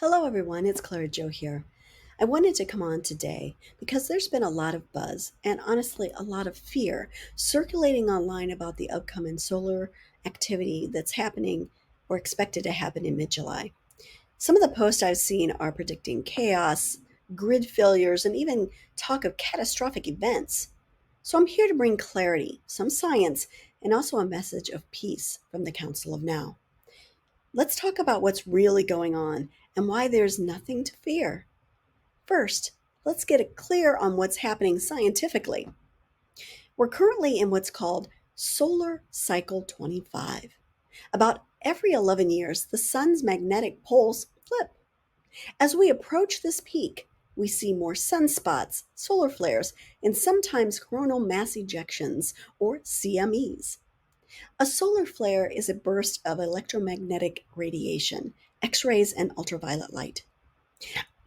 Hello, everyone. It's Clara Joe here. I wanted to come on today because there's been a lot of buzz and honestly a lot of fear circulating online about the upcoming solar activity that's happening or expected to happen in mid July. Some of the posts I've seen are predicting chaos, grid failures, and even talk of catastrophic events. So I'm here to bring clarity, some science, and also a message of peace from the Council of Now. Let's talk about what's really going on and why there's nothing to fear. First, let's get it clear on what's happening scientifically. We're currently in what's called solar cycle 25. About every 11 years, the sun's magnetic poles flip. As we approach this peak, we see more sunspots, solar flares, and sometimes coronal mass ejections, or CMEs. A solar flare is a burst of electromagnetic radiation, X rays, and ultraviolet light.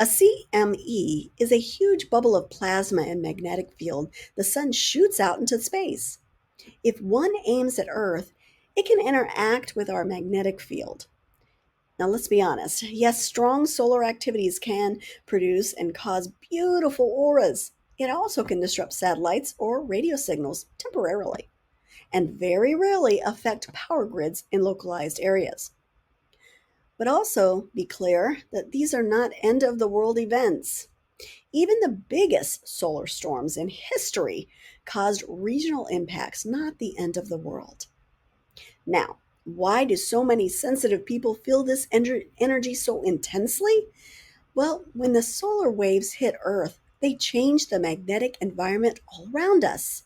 A CME is a huge bubble of plasma and magnetic field the sun shoots out into space. If one aims at Earth, it can interact with our magnetic field. Now, let's be honest. Yes, strong solar activities can produce and cause beautiful auras. It also can disrupt satellites or radio signals temporarily, and very rarely affect power grids in localized areas. But also be clear that these are not end of the world events. Even the biggest solar storms in history caused regional impacts, not the end of the world. Now, why do so many sensitive people feel this energy so intensely? Well, when the solar waves hit Earth, they change the magnetic environment all around us.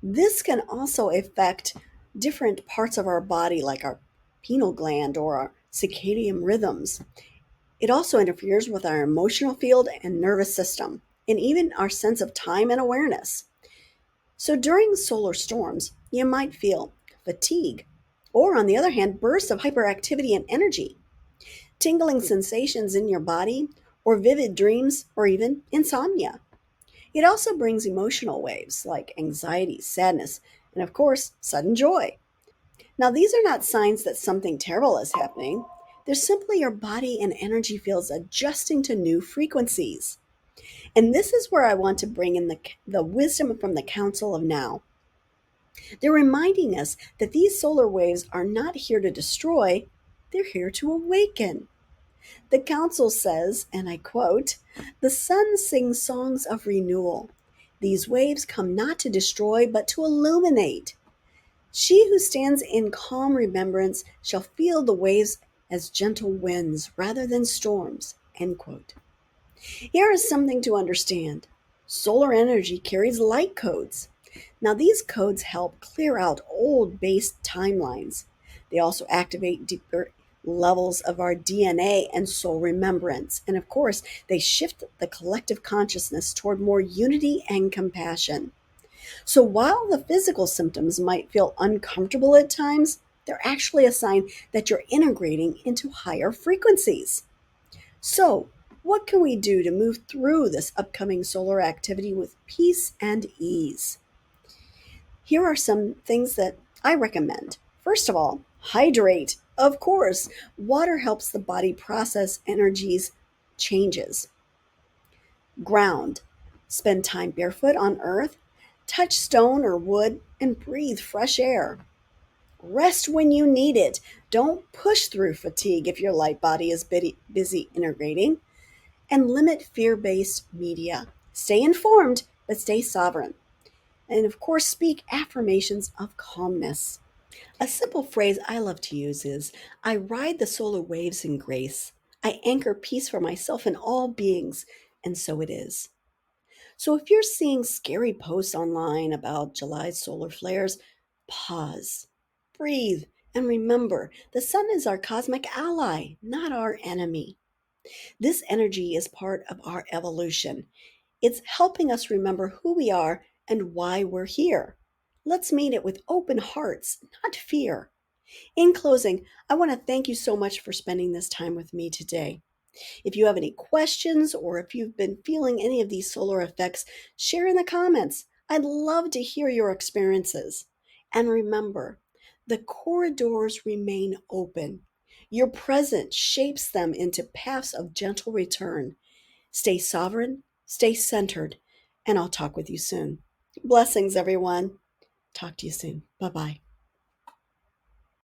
This can also affect different parts of our body, like our pineal gland or our circadian rhythms. It also interferes with our emotional field and nervous system, and even our sense of time and awareness. So during solar storms, you might feel fatigue, or on the other hand, bursts of hyperactivity and energy, tingling sensations in your body, or vivid dreams, or even insomnia. It also brings emotional waves like anxiety, sadness, and of course, sudden joy. Now, these are not signs that something terrible is happening. They're simply your body and energy fields adjusting to new frequencies. And this is where I want to bring in the wisdom from the Council of Now. They're reminding us that these solar waves are not here to destroy, they're here to awaken. The Council says, and I quote, "The sun sings songs of renewal. These waves come not to destroy, but to illuminate. She who stands in calm remembrance shall feel the waves as gentle winds rather than storms." End quote. Here is something to understand. Solar energy carries light codes. Now, these codes help clear out old based timelines. They also activate deeper levels of our DNA and soul remembrance. And of course, they shift the collective consciousness toward more unity and compassion. So while the physical symptoms might feel uncomfortable at times, they're actually a sign that you're integrating into higher frequencies. So, what can we do to move through this upcoming solar activity with peace and ease? Here are some things that I recommend. First of all, hydrate. Of course, water helps the body process energies changes. Ground. Spend time barefoot on earth, touch stone or wood, and breathe fresh air. Rest when you need it. Don't push through fatigue if your light body is busy integrating. And limit fear based media. Stay informed, but stay sovereign. And of course, speak affirmations of calmness. A simple phrase I love to use is, "I ride the solar waves in grace. I anchor peace for myself and all beings." And so it is. So if you're seeing scary posts online about July's solar flares, pause, breathe, and remember the sun is our cosmic ally, not our enemy. This energy is part of our evolution. It's helping us remember who we are and why we're here. Let's meet it with open hearts, not fear. In closing, I want to thank you so much for spending this time with me today. If you have any questions or if you've been feeling any of these solar effects, share in the comments. I'd love to hear your experiences. And remember, the corridors remain open. Your presence shapes them into paths of gentle return. Stay sovereign, stay centered, and I'll talk with you soon. Blessings, everyone. Talk to you soon. Bye bye.